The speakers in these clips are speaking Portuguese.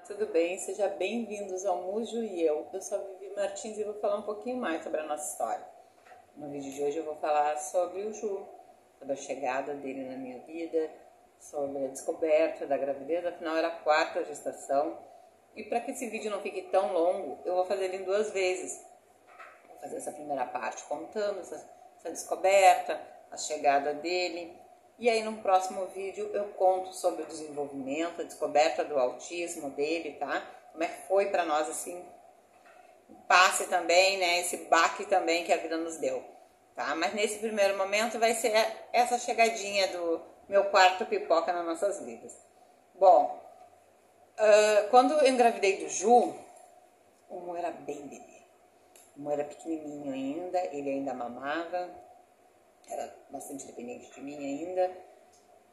tudo bem? Sejam bem-vindos ao Mujo e eu sou a Vivi Martins e vou falar um pouquinho mais sobre a nossa história. No vídeo de hoje eu vou falar sobre o Ju, sobre a chegada dele na minha vida, sobre a descoberta da gravidez, afinal era a 4ª gestação. E para que esse vídeo não fique tão longo, eu vou fazer ele em 2 vezes. Vou fazer essa primeira parte contando essa descoberta, a chegada dele. E aí no próximo vídeo eu conto sobre o desenvolvimento, a descoberta do autismo dele, tá? Como é que foi para nós assim, passe também, né? Esse baque também que a vida nos deu, tá? Mas nesse primeiro momento vai ser essa chegadinha do meu quarto pipoca nas nossas vidas. Bom, quando eu engravidei do Ju, o Mu era bem bebê. O Mu era pequenininho ainda, ele ainda mamava. Era bastante dependente de mim ainda.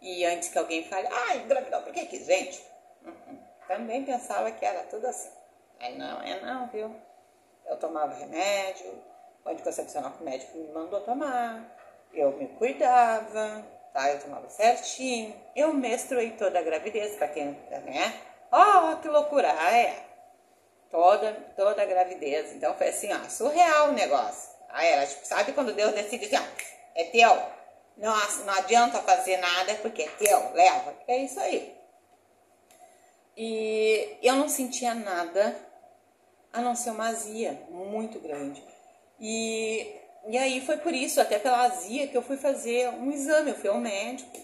E antes que alguém fale, engravidou, por que quis, gente? Também pensava que era tudo assim. Aí não, viu? Eu tomava remédio, o anticoncepcional que o médico me mandou tomar, eu me cuidava, tá? Eu tomava certinho. Eu menstruei toda a gravidez, pra quem, né? Oh, que loucura! Toda a gravidez. Então foi assim, surreal o negócio. Aí era tipo, sabe quando Deus decide assim, é teu, não adianta fazer nada porque é teu, leva. É isso aí. E eu não sentia nada, a não ser uma azia muito grande. E aí foi por isso, até pela azia, que eu fui fazer um exame. Eu fui ao médico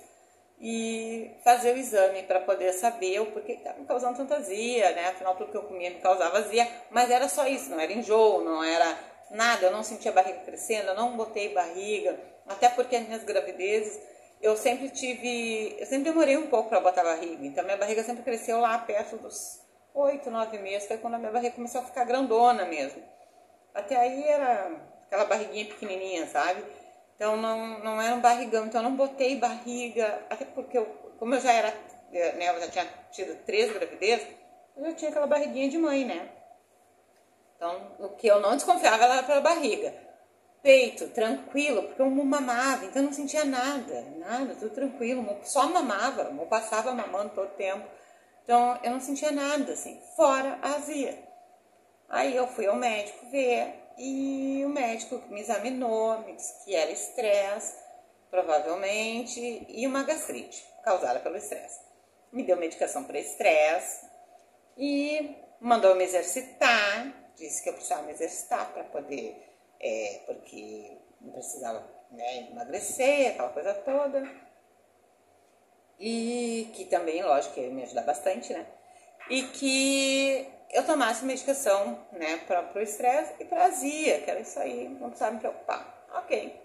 e fazer o exame para poder saber o porquê estava me causando tanta azia, né? Afinal, tudo que eu comia me causava azia, mas era só isso, não era enjoo, não era nada. Eu não sentia barriga crescendo, eu não botei barriga, até porque as minhas gravidezes, eu sempre demorei um pouco para botar barriga, então minha barriga sempre cresceu lá perto dos 8, 9 meses, foi quando a minha barriga começou a ficar grandona mesmo. Até aí era aquela barriguinha pequenininha, sabe? Então não era um barrigão, então eu não botei barriga, até porque como eu já era, né, eu já tinha tido 3 gravidezes, eu já tinha aquela barriguinha de mãe, né? Então o que eu não desconfiava era pela barriga. Peito, tranquilo, porque eu mamava, então eu não sentia nada, tudo tranquilo, só mamava, eu passava mamando todo o tempo. Então eu não sentia nada, assim, fora a azia. Aí eu fui ao médico ver, e o médico me examinou, me disse que era estresse, provavelmente, e uma gastrite causada pelo estresse. Me deu medicação para estresse e mandou me exercitar, disse que eu precisava me exercitar para poder, porque não precisava, né, emagrecer, aquela coisa toda. E que também, lógico, ia me ajudar bastante, né? E que eu tomasse medicação, né, para o estresse e para azia, que era isso aí, não precisava me preocupar. Ok.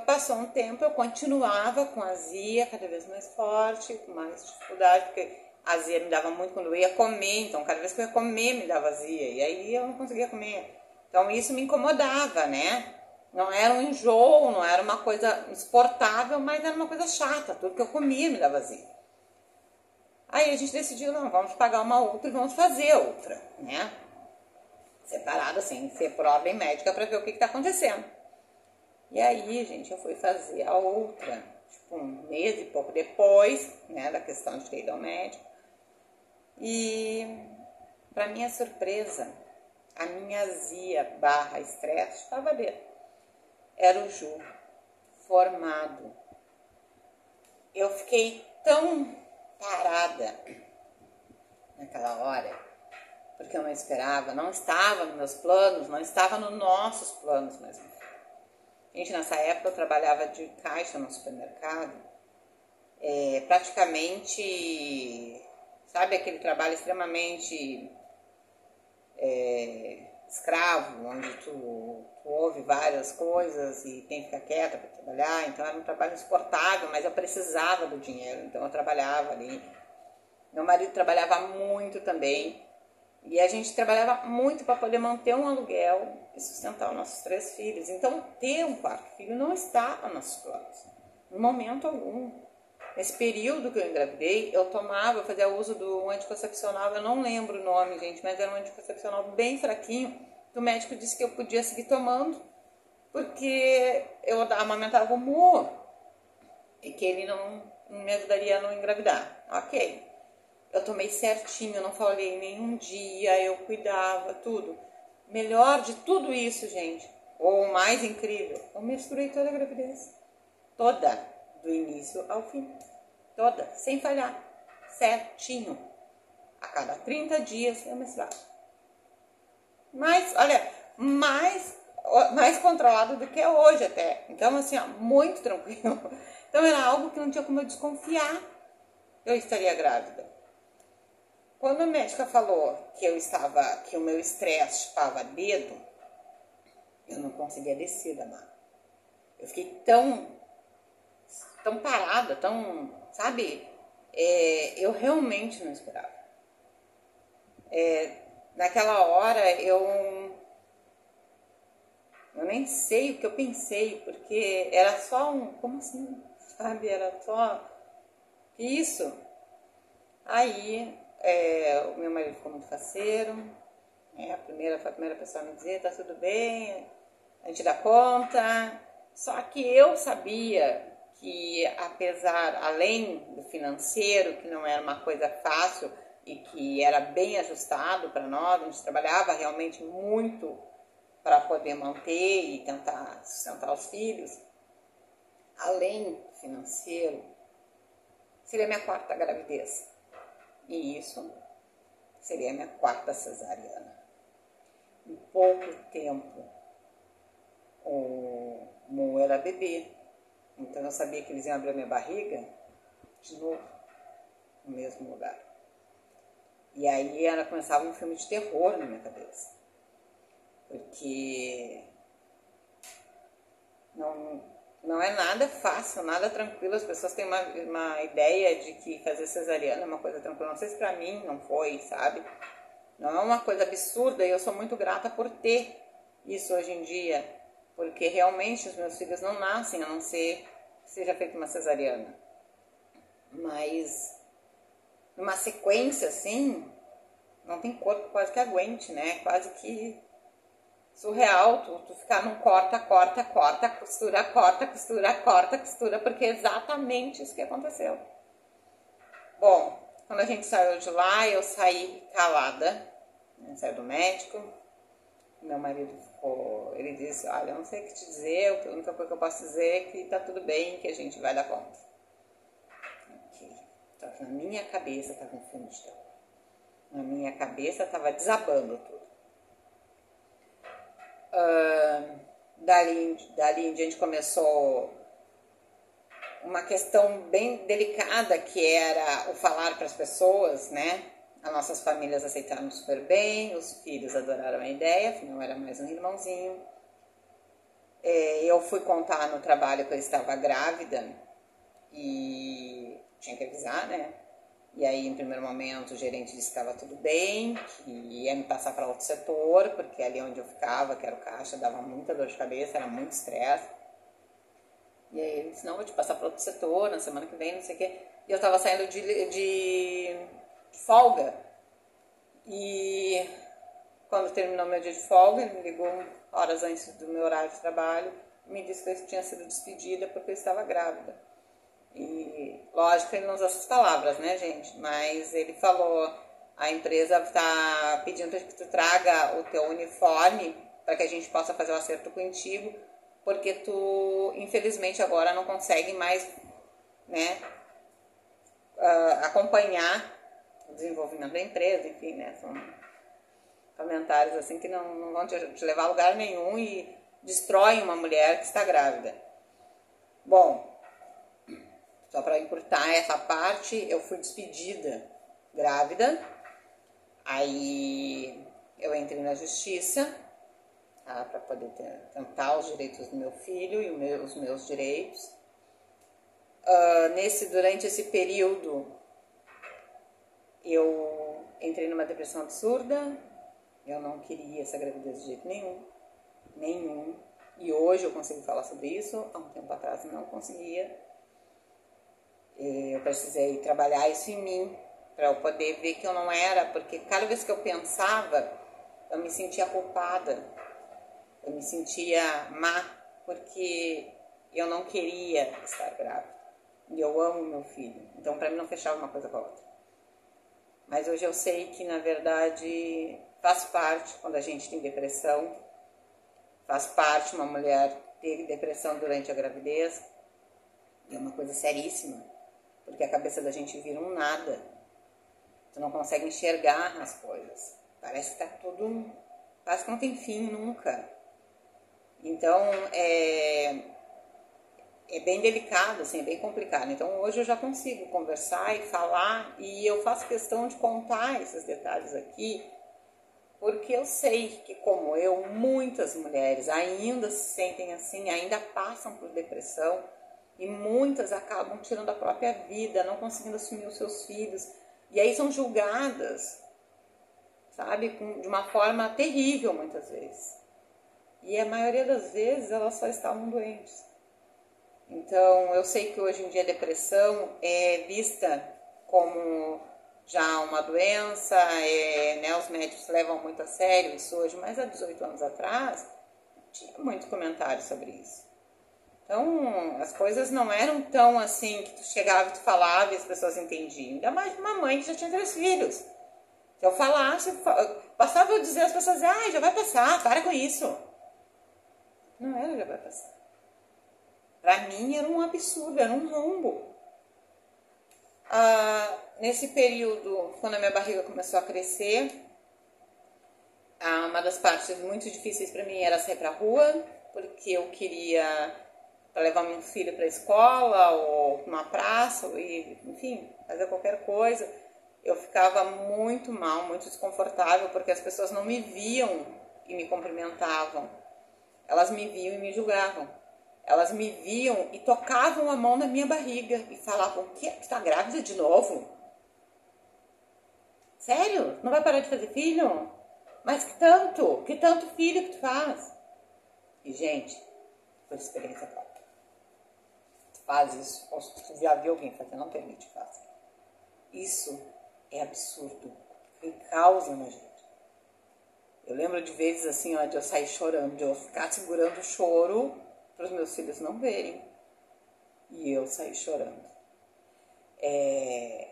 Passou um tempo, eu continuava com azia cada vez mais forte, com mais dificuldade, porque a azia me dava muito quando eu ia comer, então cada vez que eu ia comer me dava azia, e aí eu não conseguia comer. Então isso me incomodava, né? Não era um enjoo, não era uma coisa insuportável, mas era uma coisa chata, tudo que eu comia me dava azia. Aí a gente decidiu, não, vamos pagar uma outra e vamos fazer outra, né? Separado, assim, ser por ordem médica para ver o que está acontecendo. E aí, gente, eu fui fazer a outra, tipo, 1 mês e pouco depois, né, da questão de ter ido ao médico. E, para minha surpresa, a minha azia / estresse estava dentro. Era o Ju, formado. Eu fiquei tão parada naquela hora, porque eu não esperava, não estava nos meus planos, não estava nos nossos planos mesmo. Gente, nessa época eu trabalhava de caixa no supermercado, praticamente, sabe aquele trabalho extremamente escravo, onde tu ouve várias coisas e tem que ficar quieta para trabalhar. Então era um trabalho insuportável, mas eu precisava do dinheiro, então eu trabalhava ali. Meu marido trabalhava muito também, e a gente trabalhava muito para poder manter um aluguel e sustentar os nossos 3 filhos. Então ter um 4º filho não estava nos nossos planos, em momento algum. Nesse período que eu engravidei, eu fazia uso do anticoncepcional, eu não lembro o nome, gente, mas era um anticoncepcional bem fraquinho. O médico disse que eu podia seguir tomando, porque eu amamentava o Mu e que ele não me ajudaria a não engravidar. Ok. Eu tomei certinho, eu não falei nenhum dia, eu cuidava, tudo. Melhor de tudo isso, gente, ou o mais incrível, eu menstruei toda a gravidez. Toda, do início ao fim. Toda, sem falhar. Certinho. A cada 30 dias eu menstruava. Mas, olha, mais controlado do que é hoje até. Então, assim, ó, muito tranquilo. Então, era algo que não tinha como eu desconfiar que eu estaria grávida. Quando a médica falou que o meu estresse chupava dedo, eu não conseguia descer da maca. Eu fiquei tão parada, sabe? Eu realmente não esperava. Naquela hora eu nem sei o que eu pensei, porque era só como assim, sabe? Era só isso. Aí o meu marido ficou muito faceiro, foi a primeira pessoa a me dizer, tá tudo bem, a gente dá conta. Só que eu sabia que, além do financeiro, que não era uma coisa fácil e que era bem ajustado para nós, a gente trabalhava realmente muito para poder manter e tentar sustentar os filhos, além do financeiro, seria minha 4ª gravidez. E isso seria minha 4ª cesariana. Em pouco tempo, o Mo era bebê. Então eu sabia que eles iam abrir a minha barriga de novo, no mesmo lugar. E aí ela começava um filme de terror na minha cabeça. Porque não é nada fácil, nada tranquilo. As pessoas têm uma ideia de que fazer cesariana é uma coisa tranquila. Não sei se pra mim não foi, sabe? Não é uma coisa absurda e eu sou muito grata por ter isso hoje em dia. Porque realmente os meus filhos não nascem a não ser que seja feita uma cesariana. Mas numa sequência assim, não tem corpo quase que aguente, né? Quase que surreal, tu ficar num corta, costura, costura, porque é exatamente isso que aconteceu. Bom, quando a gente saiu de lá, eu saí calada, saiu do médico, meu marido ele disse, olha, eu não sei o que te dizer, a única coisa que eu posso dizer é que tá tudo bem, que a gente vai dar conta. Okay. Então, na minha cabeça tava um filme de terror. Na minha cabeça tava desabando tudo. Dali em diante começou uma questão bem delicada, que era o falar para as pessoas, né? As nossas famílias aceitaram super bem, os filhos adoraram a ideia, afinal era mais um irmãozinho. Eu fui contar no trabalho que eu estava grávida e tinha que avisar, né? E aí, em primeiro momento, o gerente disse que estava tudo bem, que ia me passar para outro setor, porque ali onde eu ficava, que era o caixa, dava muita dor de cabeça, era muito estresse. E aí ele disse, não, vou te passar para outro setor, na semana que vem, não sei o quê. E eu estava saindo de folga. E quando terminou meu dia de folga, ele me ligou horas antes do meu horário de trabalho, e me disse que eu tinha sido despedida porque eu estava grávida. E lógico, ele não usou essas palavras, né, gente? Mas ele falou, a empresa está pedindo que tu traga o teu uniforme para que a gente possa fazer o acerto contigo, porque tu, infelizmente, agora não consegue mais, né, acompanhar o desenvolvimento da empresa, enfim, né, são comentários assim que não vão te levar a lugar nenhum e destroem uma mulher que está grávida. Bom, só para encurtar essa parte, eu fui despedida grávida, aí eu entrei na justiça, tá, para poder tentar os direitos do meu filho e os meus direitos. Durante esse período, eu entrei numa depressão absurda, eu não queria essa gravidez de jeito nenhum, e hoje eu consigo falar sobre isso, há um tempo atrás eu não conseguia. Eu precisei trabalhar isso em mim, para eu poder ver que eu não era, porque cada vez que eu pensava, eu me sentia culpada, eu me sentia má, porque eu não queria estar grávida. E eu amo meu filho, então para mim não fechava uma coisa com a outra. Mas hoje eu sei que, na verdade, faz parte quando a gente tem depressão, faz parte uma mulher ter depressão durante a gravidez. É uma coisa seríssima, porque a cabeça da gente vira um nada. Tu não consegue enxergar as coisas. Parece que tá tudo... Parece que não tem fim nunca. Então, é bem delicado, assim, é bem complicado. Então, hoje eu já consigo conversar e falar, e eu faço questão de contar esses detalhes aqui, porque eu sei que, como eu, muitas mulheres ainda se sentem assim, ainda passam por depressão, e muitas acabam tirando a própria vida, não conseguindo assumir os seus filhos, e aí são julgadas, sabe, de uma forma terrível muitas vezes. E a maioria das vezes elas só estavam doentes. Então, eu sei que hoje em dia a depressão é vista como já uma doença, né, os médicos levam muito a sério isso hoje, mas há 18 anos atrás tinha muito comentário sobre isso. Então, as coisas não eram tão assim que tu chegava e tu falava e as pessoas entendiam. Ainda mais uma mãe que já tinha 3 filhos. Se eu falasse, bastava eu dizer às pessoas, já vai passar, para com isso. Não era, já vai passar. Para mim era um absurdo, era um rombo. Nesse período, quando a minha barriga começou a crescer, uma das partes muito difíceis para mim era sair para a rua, porque eu queria levar meu filho para a escola ou para uma praça, enfim, fazer qualquer coisa. Eu ficava muito mal, muito desconfortável, porque as pessoas não me viam e me cumprimentavam. Elas me viam e me julgavam. Elas me viam e tocavam a mão na minha barriga e falavam, o quê? Tu tá grávida de novo? Sério? Não vai parar de fazer filho? Mas que tanto? Que tanto filho que tu faz? E, gente, por experiência própria. Tu faz isso, ou se tu já viu alguém fazer, não permite que faça. Isso é absurdo. Que causa na gente. Eu lembro de vezes assim, de eu sair chorando, de eu ficar segurando o choro para os meus filhos não verem. E eu saí chorando. É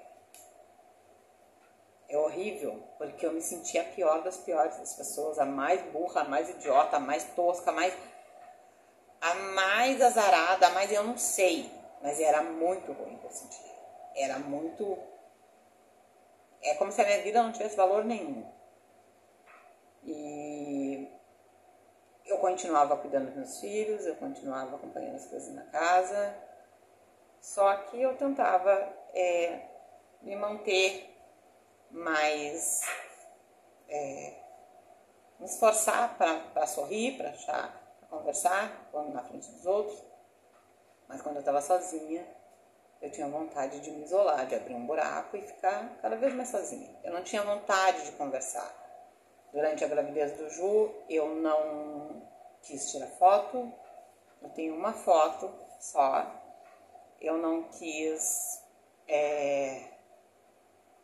horrível, porque eu me sentia a pior das piores das pessoas, a mais burra, a mais idiota, a mais tosca, a mais azarada, a mais eu não sei. Mas era muito ruim que eu sentia. Era muito... É como se a minha vida não tivesse valor nenhum. E eu continuava cuidando dos meus filhos, eu continuava acompanhando as coisas na casa, só que eu tentava me manter mais, me esforçar para sorrir, para conversar na frente dos outros, mas quando eu estava sozinha, eu tinha vontade de me isolar, de abrir um buraco e ficar cada vez mais sozinha. Eu não tinha vontade de conversar. Durante a gravidez do Ju, eu não quis tirar foto, eu tenho uma foto só, eu não quis,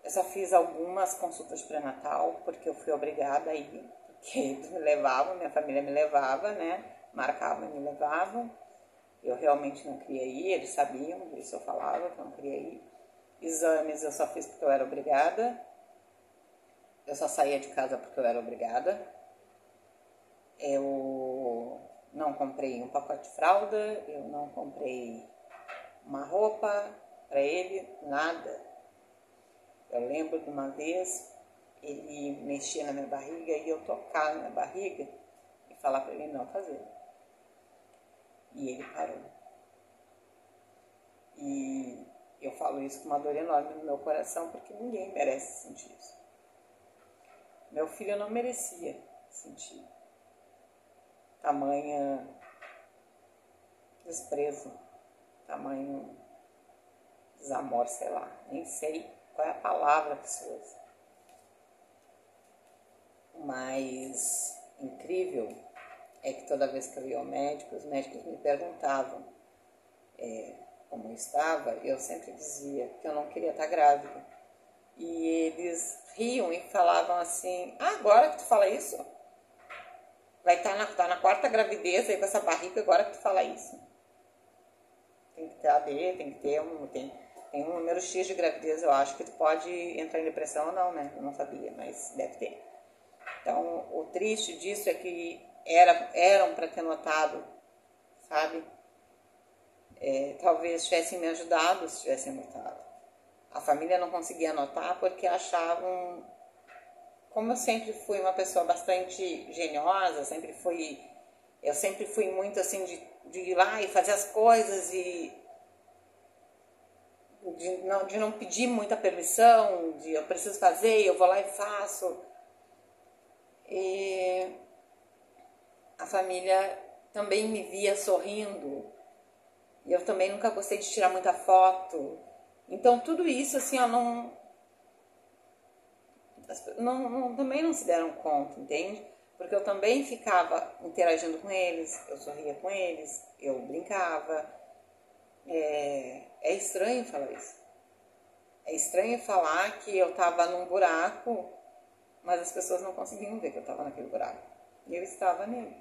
eu só fiz algumas consultas de pré-natal, porque eu fui obrigada a ir, porque eles me levavam, minha família me levava, né, marcavam e me levavam, eu realmente não queria ir, eles sabiam, por isso eu falava que eu não queria ir. Exames eu só fiz porque eu era obrigada. Eu só saía de casa porque eu era obrigada. Eu não comprei um pacote de fralda, eu não comprei uma roupa para ele, nada. Eu lembro de uma vez, ele mexia na minha barriga e eu tocava na minha barriga e falar para ele não fazer. E ele parou. E eu falo isso com uma dor enorme no meu coração, porque ninguém merece sentir isso. Meu filho não merecia sentir tamanho desprezo, tamanho desamor, sei lá, nem sei qual é a palavra que se usa. O mais incrível é que toda vez que eu ia ao médico, os médicos me perguntavam como eu estava, eu sempre dizia que eu não queria estar grávida. E eles riam e falavam assim, agora que tu fala isso? Vai estar na 4ª gravidez aí com essa barriga, agora que tu fala isso? Tem que ter AD, tem que ter tem um número X de gravidez, eu acho que tu pode entrar em depressão ou não, né? Eu não sabia, mas deve ter. Então, o triste disso é que eram para ter notado, sabe? Talvez tivessem me ajudado se tivessem notado. A família não conseguia notar porque achavam... Como eu sempre fui uma pessoa bastante geniosa, eu sempre fui muito assim de ir lá e fazer as coisas e de não pedir muita permissão, de eu preciso fazer, eu vou lá e faço. E a família também me via sorrindo. E eu também nunca gostei de tirar muita foto. Então tudo isso assim, ó, também não se deram conta, entende? Porque eu também ficava interagindo com eles, eu sorria com eles, eu brincava. É estranho falar isso. É estranho falar que eu estava num buraco, mas as pessoas não conseguiam ver que eu estava naquele buraco. E eu estava nele.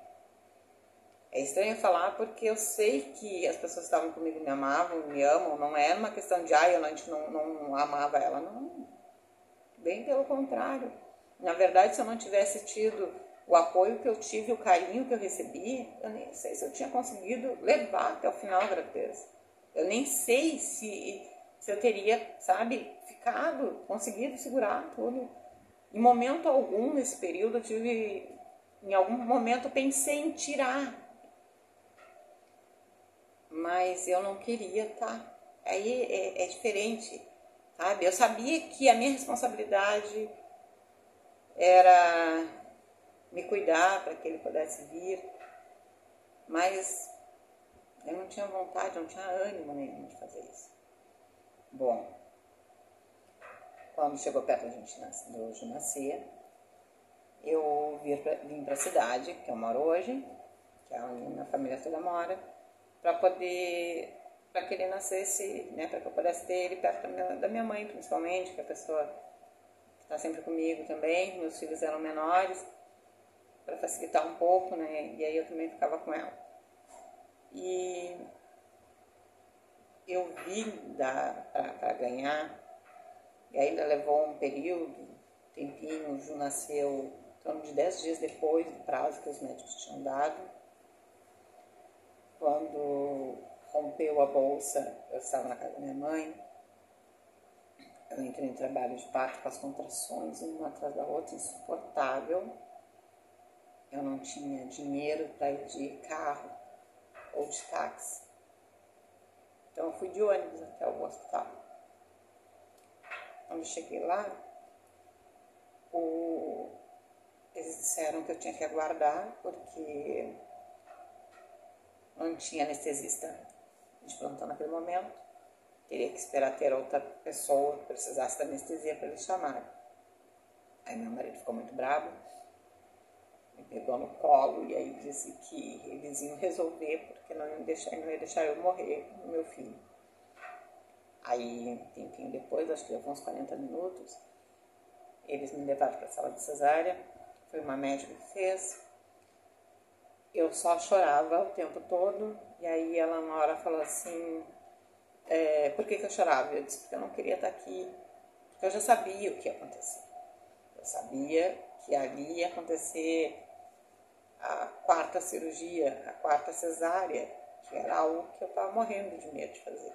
É estranho falar porque eu sei que as pessoas que estavam comigo me amavam, me amam. Não é uma questão de, a gente não amava ela. Não. Bem pelo contrário. Na verdade, se eu não tivesse tido o apoio que eu tive, o carinho que eu recebi, eu nem sei se eu tinha conseguido levar até o final da gravidez. Eu nem sei se eu teria, sabe, conseguido segurar tudo. Em momento algum nesse período em algum momento eu pensei em tirar. Mas eu não queria, tá? Aí é diferente, sabe? Eu sabia que a minha responsabilidade era me cuidar para que ele pudesse vir, mas eu não tinha vontade, não tinha ânimo nenhum de fazer isso. Bom, quando chegou perto de nascer, eu vim para a cidade, que eu moro hoje, que é onde minha família toda mora, para que ele nascesse, né, para que eu pudesse ter ele perto da minha mãe, principalmente, que é a pessoa que está sempre comigo também. Meus filhos eram menores, para facilitar um pouco, né, e aí eu também ficava com ela. E eu vim para ganhar, e ainda levou um tempinho, o Ju nasceu em torno de 10 dias depois do prazo que os médicos tinham dado. Quando rompeu a bolsa, eu estava na casa da minha mãe, eu entrei em trabalho de parto com as contrações, uma atrás da outra, insuportável. Eu não tinha dinheiro para ir de carro ou de táxi. Então eu fui de ônibus até o hospital. Quando eu cheguei lá, eles disseram que eu tinha que aguardar, porque não tinha anestesista de plantão naquele momento. Teria que esperar ter outra pessoa que precisasse da anestesia para eles chamarem. Aí meu marido ficou muito bravo, me pegou no colo e aí disse que eles iam resolver, porque não ia deixar eu morrer com meu filho. Aí, um tempinho depois, acho que levou uns 40 minutos, eles me levaram para a sala de cesárea. Foi uma médica que fez. Eu só chorava o tempo todo. E aí ela uma hora falou assim, por que eu chorava? Eu disse, porque eu não queria estar aqui. Porque eu já sabia o que ia acontecer. Eu sabia que ali ia acontecer a quarta cirurgia, a quarta cesárea, que era algo que eu estava morrendo de medo de fazer.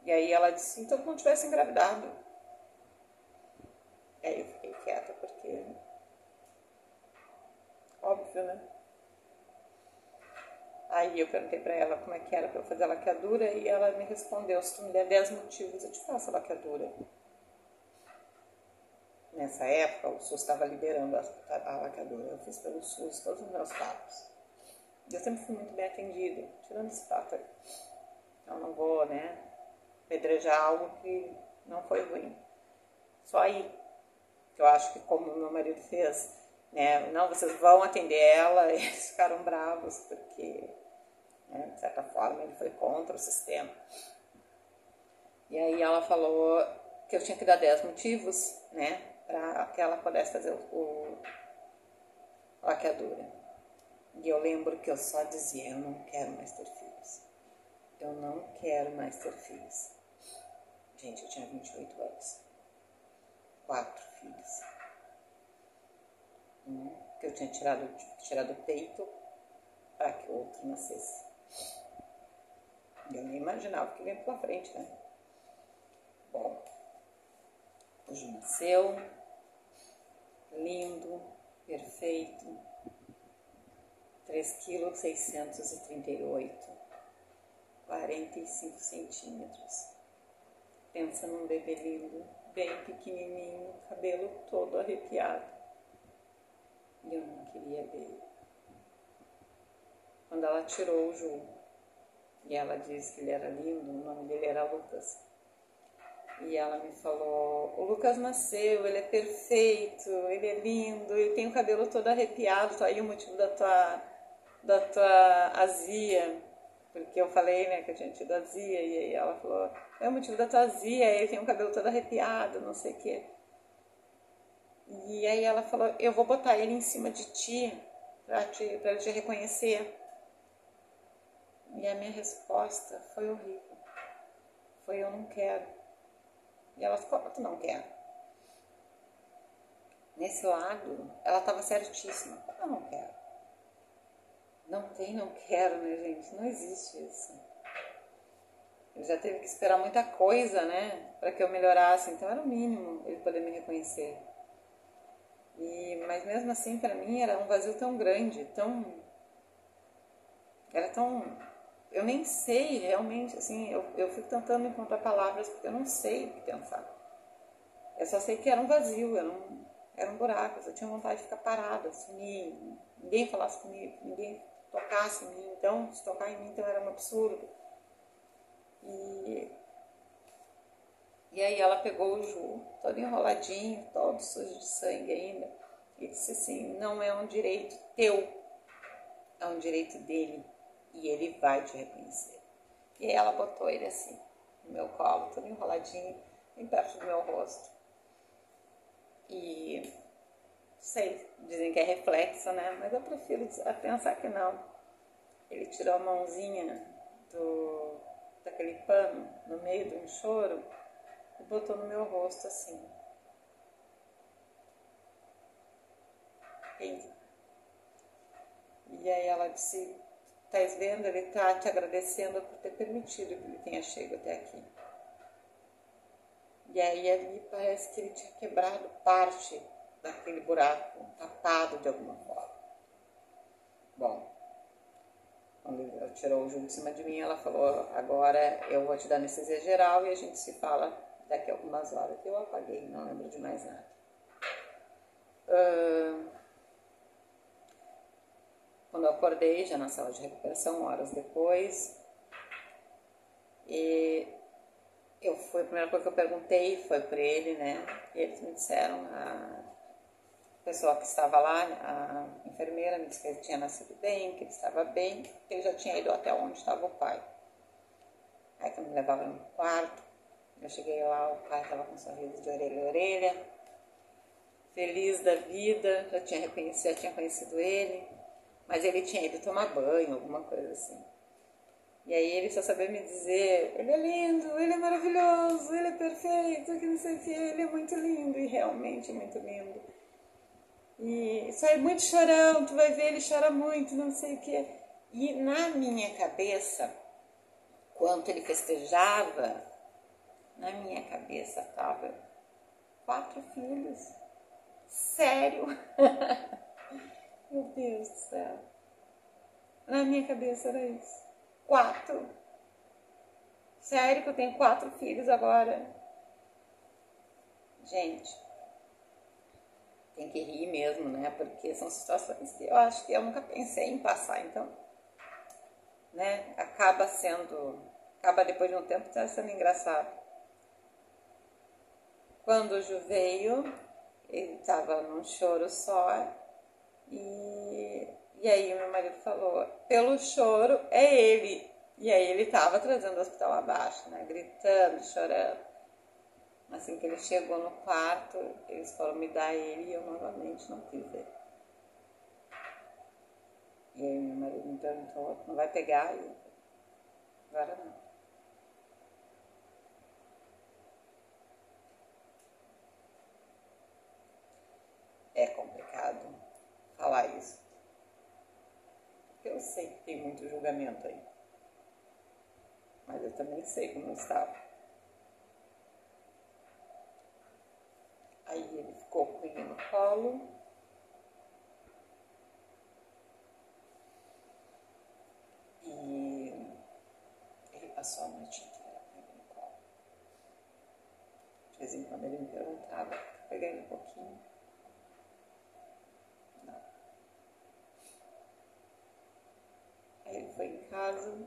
E aí ela disse, então que não tivesse engravidado. E aí eu fiquei quieta, porque... Óbvio, né? Aí eu perguntei pra ela como é que era pra eu fazer a laqueadura e ela me respondeu, se tu me der 10 motivos, eu te faço a laqueadura. Nessa época, o SUS estava liberando a laqueadura. Eu fiz pelo SUS todos os meus partos. Eu sempre fui muito bem atendida, tirando esse fato aí. Então não vou, né, pedrejar algo que não foi ruim. Só aí, que eu acho que como meu marido fez, né, não, vocês vão atender ela, eles ficaram bravos, porque, né, de certa forma, ele foi contra o sistema. E aí ela falou que eu tinha que dar 10 motivos, né, para que ela pudesse fazer a laqueadura. E eu lembro que eu só dizia, eu não quero mais ter filhos. Eu não quero mais ter filhos. Gente, eu tinha 28 anos. 4 filhos. Que eu tinha tirado o peito para que o outro nascesse. Eu nem imaginava que vinha pela frente, né? Bom, o Ju nasceu, lindo, perfeito, 3,638 kg, 45 centímetros. Pensa num bebê lindo, bem pequenininho, cabelo todo arrepiado. E eu não queria ver. Quando ela tirou o Ju, e ela disse que ele era lindo, o nome dele era Lucas. E ela me falou, o Lucas nasceu, ele é perfeito, ele é lindo, ele tem o cabelo todo arrepiado, tá aí o motivo da tua azia. Porque eu falei, né, que eu tinha tido azia, e aí ela falou, é o motivo da tua azia, ele tem o cabelo todo arrepiado, não sei o quê. E aí ela falou, eu vou botar ele em cima de ti, pra ele te reconhecer. E a minha resposta foi horrível. Foi, eu não quero. E ela ficou, tu não quer? Nesse lado, ela estava certíssima. Eu não quero. Não tem, não quero, né, gente? Não existe isso. Ele já teve que esperar muita coisa, né, para que eu melhorasse. Então era o mínimo ele poder me reconhecer. Mas mesmo assim, para mim, era um vazio tão grande, era tão... Eu nem sei realmente, assim, eu fico tentando encontrar palavras porque eu não sei o que pensar. Eu só sei que era um vazio, era um buraco. Eu tinha vontade de ficar parada, sumir, ninguém falasse comigo, ninguém tocasse em mim. Então, se tocar em mim, então era um absurdo. E aí ela pegou o Ju, todo enroladinho, todo sujo de sangue ainda, e disse assim, não é um direito teu, é um direito dele, e ele vai te reconhecer. E aí ela botou ele assim, no meu colo, todo enroladinho, bem perto do meu rosto. E, sei, dizem que é reflexo, né? Mas eu prefiro pensar que não. Ele tirou a mãozinha daquele pano no meio de um choro e botou no meu rosto assim. E aí ela disse, estás vendo? Ele está te agradecendo por ter permitido que ele tenha chegado até aqui. E aí ali parece que ele tinha quebrado parte daquele buraco, tapado de alguma forma. Bom, quando ela tirou o Ju de cima de mim, ela falou, agora eu vou te dar anestesia geral e a gente se fala daqui a algumas horas. Eu apaguei, não lembro de mais nada. Quando eu acordei, já na sala de recuperação, horas depois, e a primeira coisa que eu perguntei foi para ele, né? E eles me disseram, a pessoa que estava lá, a enfermeira, me disse que ele tinha nascido bem, que ele estava bem, que ele já tinha ido até onde estava o pai. Aí quando me levavam no quarto, eu cheguei lá, o pai estava com um sorriso de orelha a orelha, feliz da vida, já tinha conhecido ele, mas ele tinha ido tomar banho, alguma coisa assim. E aí ele só sabia me dizer, ele é lindo, ele é maravilhoso, ele é perfeito, que não sei o que, ele é muito lindo, e realmente muito lindo. E sai muito chorão, tu vai ver, ele chora muito, não sei o que. E na minha cabeça, quanto ele festejava, na minha cabeça estava 4 filhos. Sério? Meu Deus do céu. Na minha cabeça era isso. 4. Sério que eu tenho 4 filhos agora? Gente, tem que rir mesmo, né? Porque são situações que eu acho que eu nunca pensei em passar. Então, né? Acaba depois de um tempo sendo engraçado. Quando o Ju veio, ele estava num choro só. E aí o meu marido falou, pelo choro é ele. E aí ele estava trazendo o hospital abaixo, né? Gritando, chorando. Assim que ele chegou no quarto, eles foram me dar ele e eu novamente não quis ver. E aí meu marido me perguntou, não vai pegar? E eu, agora não. tem muito julgamento aí. Mas eu também sei como eu estava. Aí ele ficou com ele no colo. E ele passou a noite inteira com ele no colo. De vez em quando ele me perguntava, peguei ele um pouquinho. Não. Aí ele foi em casa,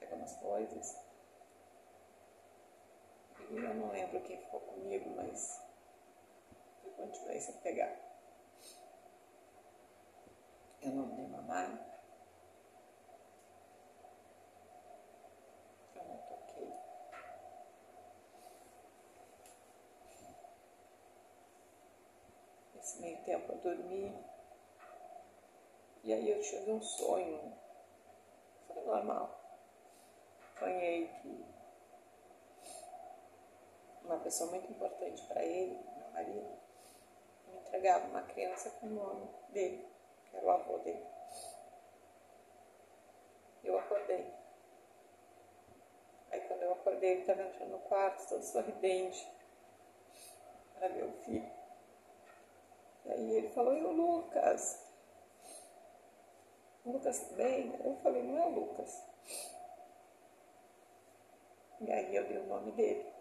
pegou umas coisas. E eu não lembro quem ficou comigo, mas eu continuei sem pegar. Eu não dei mamar. Eu não toquei. Nesse meio tempo eu dormi. E aí eu tive um sonho. Foi normal. Sonhei que uma pessoa muito importante para ele, meu marido, me entregava uma criança com o nome dele, que era o avô dele. Eu acordei. Aí quando eu acordei, ele estava entrando no quarto, todo sorridente, para ver o filho. E aí ele falou, e o Lucas? O Lucas bem? Eu falei, não é o Lucas. E aí eu dei o nome dele.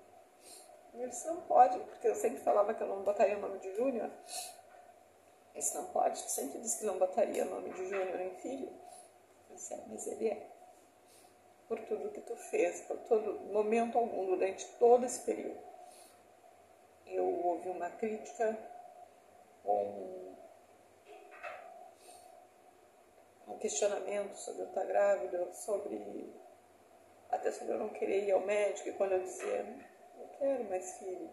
Ele disse, não pode, porque eu sempre falava que eu não botaria o nome de Júnior. Ele disse, não pode, tu sempre disse que não botaria o nome de Júnior em filho. Eu disse, mas ele é. Por tudo que tu fez, por todo momento algum, durante todo esse período. Eu ouvi uma crítica com um questionamento sobre eu estar grávida, até sobre eu não querer ir ao médico, e quando eu dizia, não quero mais filho,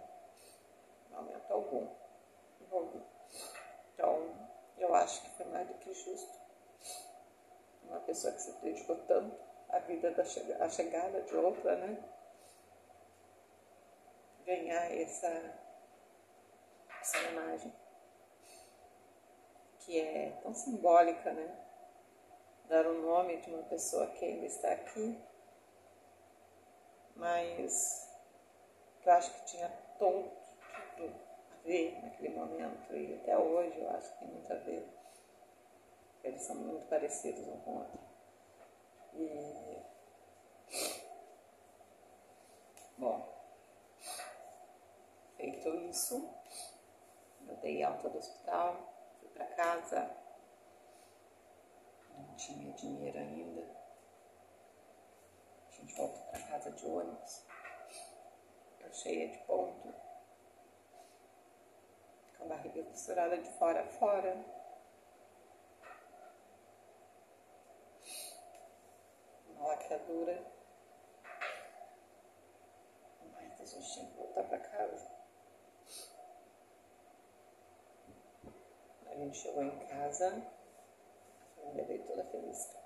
em momento algum, não ouvi. Então, eu acho que foi mais do que justo. Uma pessoa que se dedicou tanto à vida a chegada de outra, né? Ganhar essa imagem que é tão simbólica, né? Dar o nome de uma pessoa que ainda está aqui, mas eu acho que tinha tudo a ver naquele momento, e até hoje eu acho que tem muito a ver. Eles são muito parecidos um com o outro. E, bom, feito isso, eu dei alta do hospital, fui para casa, não tinha dinheiro ainda. A gente voltou para casa de ônibus, eu cheia de ponto, com a barriga costurada de fora a fora. Uma lacradura. Mas a gente tinha que voltar para casa. A gente chegou em casa, a família veio toda feliz.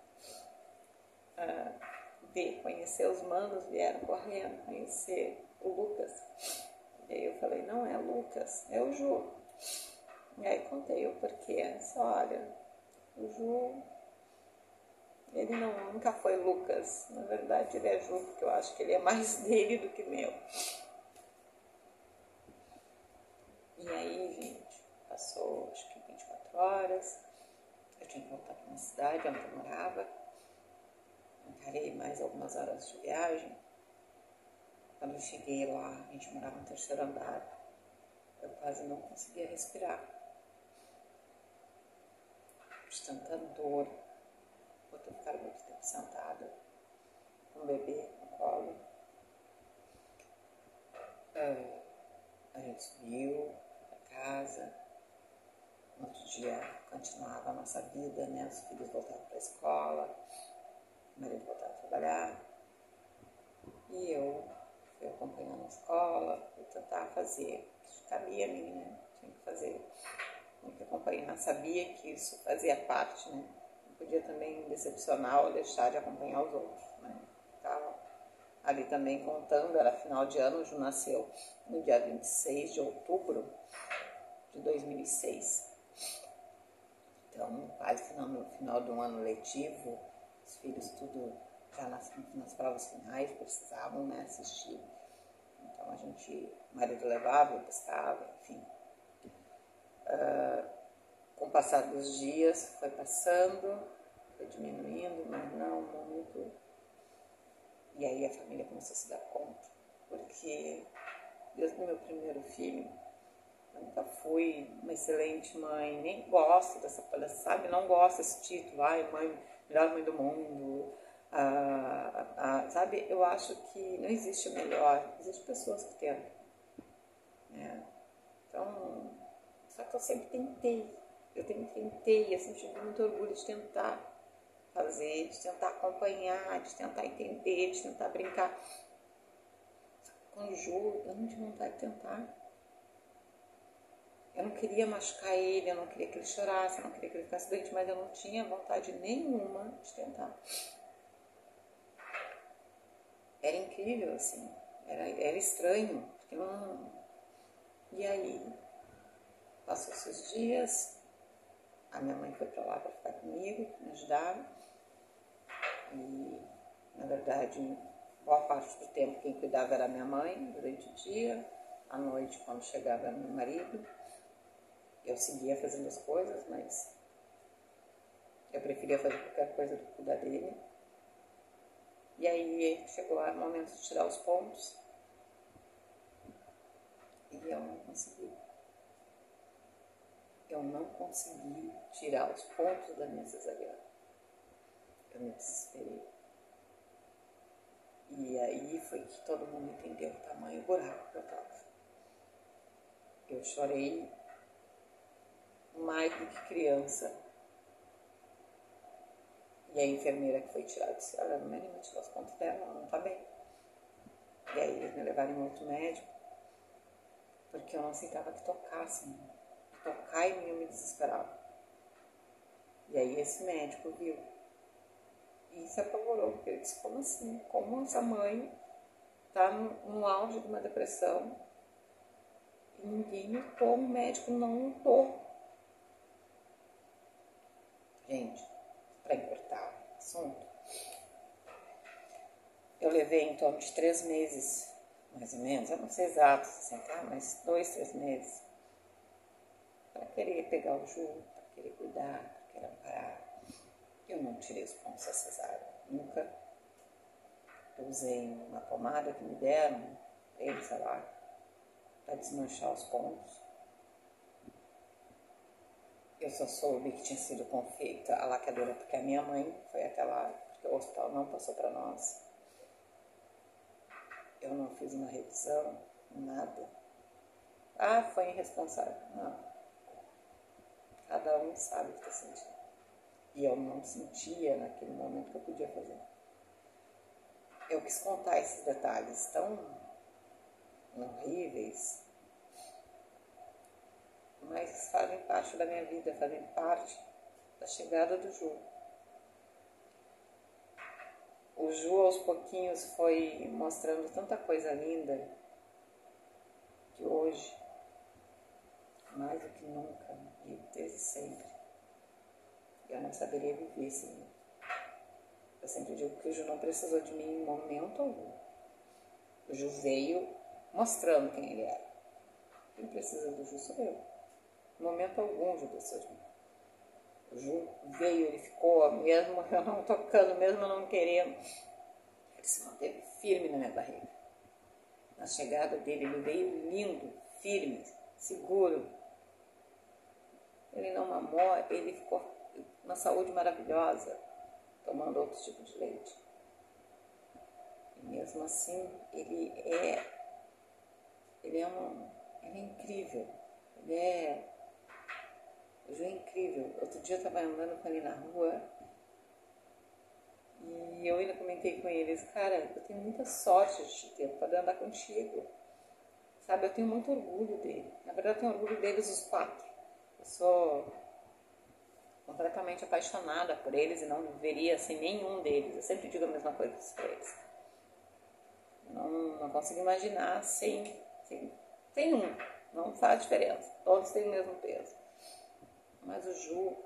Conhecer os manos, vieram correndo conhecer o Lucas. E aí eu falei, não é o Lucas, é o Ju. E aí contei o porquê. Disse, olha, o Ju, ele nunca foi Lucas. Na verdade ele é Ju, porque eu acho que ele é mais dele do que meu. E aí, gente, passou acho que 24 horas. Eu tinha que voltar para uma cidade onde eu morava. Encarei mais algumas horas de viagem. Quando eu cheguei lá, a gente morava no terceiro andar. Eu quase não conseguia respirar. De tanta dor. Por ter ficado muito tempo sentada. Com o bebê no colo. A gente subiu para casa. No outro dia continuava a nossa vida, né? Os filhos voltavam para a escola. O marido voltava a trabalhar. E eu fui acompanhando na escola, fui tentar fazer o que cabia a mim, né? Tinha que fazer. Tinha que acompanhar. Sabia que isso fazia parte, né? Não podia também decepcionar ou deixar de acompanhar os outros, né? Estava ali também contando, era final de ano, o Ju nasceu no dia 26 de outubro de 2006. Então, quase no final do ano letivo, os filhos tudo já nas provas finais precisavam, né, assistir. Então o marido levava, eu buscava, enfim. Com o passar dos dias foi passando, foi diminuindo, mas não muito. E aí a família começou a se dar conta, porque desde o meu primeiro filho, eu nunca fui uma excelente mãe, nem gosto dessa palhaçada, sabe? Não gosto desse título, ai, mãe, melhor mãe do mundo, sabe? Eu acho que não existe o melhor, existem pessoas que tentam, né? Então, só que eu sempre tentei, eu sempre tive muito orgulho de tentar fazer, de tentar acompanhar, de tentar entender, de tentar brincar. Com o Ju, eu não tinha vontade de tentar. Eu não queria machucar ele, eu não queria que ele chorasse, eu não queria que ele ficasse doente, mas eu não tinha vontade nenhuma de tentar. Era incrível, assim, era estranho, porque não... E aí, passou esses dias, a minha mãe foi pra lá pra ficar comigo, me ajudava, e, na verdade, boa parte do tempo quem cuidava era minha mãe, durante o dia, à noite, quando chegava meu marido. Eu seguia fazendo as coisas, mas eu preferia fazer qualquer coisa do que cuidar dele. E aí chegou o momento de tirar os pontos. E eu não consegui. Eu não consegui tirar os pontos da minha cesariana. Eu me desesperei. E aí foi que todo mundo entendeu o tamanho do buraco que eu estava. Eu chorei mais do que criança. E a enfermeira que foi tirar, disse, olha, não é nem tirar os pontos dela, ela não tá bem. E aí eles me levaram em outro médico, porque eu não aceitava que tocassem. Tocar em mim eu me desesperava. E aí esse médico viu. E se apavorou, porque ele disse, como assim? Como essa mãe tá no auge de uma depressão e ninguém notou, o médico não notou. Gente, para encurtar o assunto, eu levei em torno de 3 meses, mais ou menos, eu não sei exato, assim, tá? Mas 2, 3 meses, para querer pegar o Ju, para querer cuidar, para querer amparar. Eu não tirei os pontos da cesárea, nunca. Eu usei uma pomada que me deram, ele, sei lá, para desmanchar os pontos. Eu só soube que tinha sido feita a laqueadura porque a minha mãe foi até lá, porque o hospital não passou para nós. Eu não fiz uma revisão, nada. Ah, foi irresponsável. Não. Cada um sabe o que está sentindo. E eu não sentia naquele momento que eu podia fazer. Eu quis contar esses detalhes tão horríveis, mas fazem parte da minha vida, fazem parte da chegada do Ju. O Ju, aos pouquinhos, foi mostrando tanta coisa linda que hoje, mais do que nunca, e desde sempre, eu não saberia viver sem ele. Eu sempre digo que o Ju não precisou de mim em momento algum. O Ju veio mostrando quem ele era. Quem precisa do Ju sou eu. Em momento algum o Ju precisou de mim. O Ju veio, ele ficou, mesmo eu não tocando, mesmo eu não querendo. Ele se manteve firme na minha barriga. Na chegada dele, ele veio lindo, firme, seguro. Ele não mamou, ele ficou uma saúde maravilhosa, tomando outro tipo de leite. E mesmo assim, ele é incrível. O Ju é incrível. Outro dia eu estava andando com ele na rua e eu ainda comentei com eles, cara, eu tenho muita sorte de te ter, poder andar contigo. Sabe, eu tenho muito orgulho dele. Na verdade, eu tenho orgulho deles os 4. Eu sou completamente apaixonada por eles e não viveria sem nenhum deles. Eu sempre digo a mesma coisa para eles. Não consigo imaginar sem um. Não faz diferença. Todos têm o mesmo peso. Mas o Ju,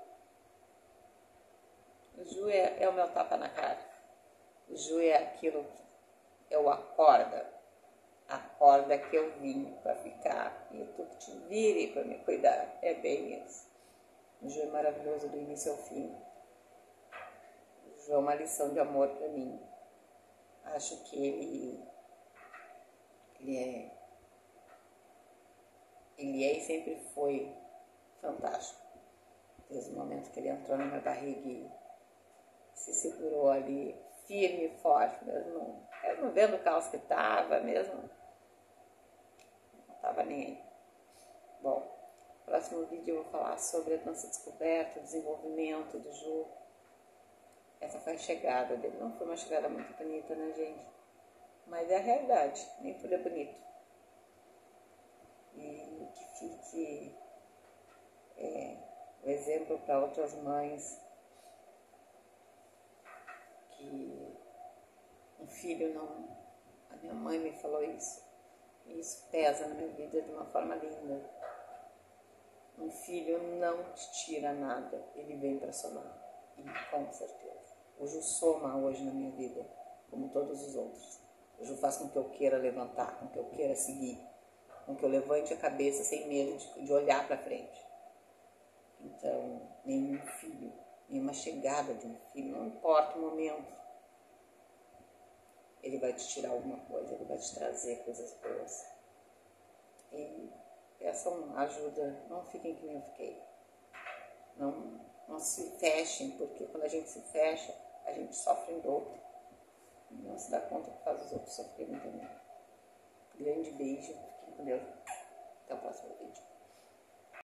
O Ju é o meu tapa na cara. O Ju é aquilo que eu acorda. Acorda que eu vim para ficar e tu te vire para me cuidar. É bem isso. O Ju é maravilhoso do início ao fim. O Ju é uma lição de amor para mim. Acho que ele é e sempre foi fantástico. Desde o momento que ele entrou na minha barriga e se segurou ali firme e forte, mesmo vendo o caos que estava, mesmo não estava nem aí. Bom, no próximo vídeo eu vou falar sobre a dança descoberta, o desenvolvimento do Ju. Essa foi a chegada dele. Não foi uma chegada muito bonita, né, gente? Mas é a realidade, nem tudo é bonito. E que fique o exemplo para outras mães que um filho não... A minha mãe me falou isso. E isso pesa na minha vida de uma forma linda. Um filho não te tira nada, ele vem para somar. E com certeza. O Ju soma hoje na minha vida, como todos os outros. O Ju faz com que eu queira levantar, com que eu queira seguir, com que eu levante a cabeça sem medo de olhar para frente. Então, nenhum filho, nenhuma chegada de um filho, não importa o momento, ele vai te tirar alguma coisa, ele vai te trazer coisas boas. E peçam ajuda, não fiquem que nem eu fiquei. Não se fechem, porque quando a gente se fecha, a gente sofre em dobro. Não se dá conta que faz os outros sofrerem também. Grande beijo, fiquem com Deus. Até o próximo vídeo.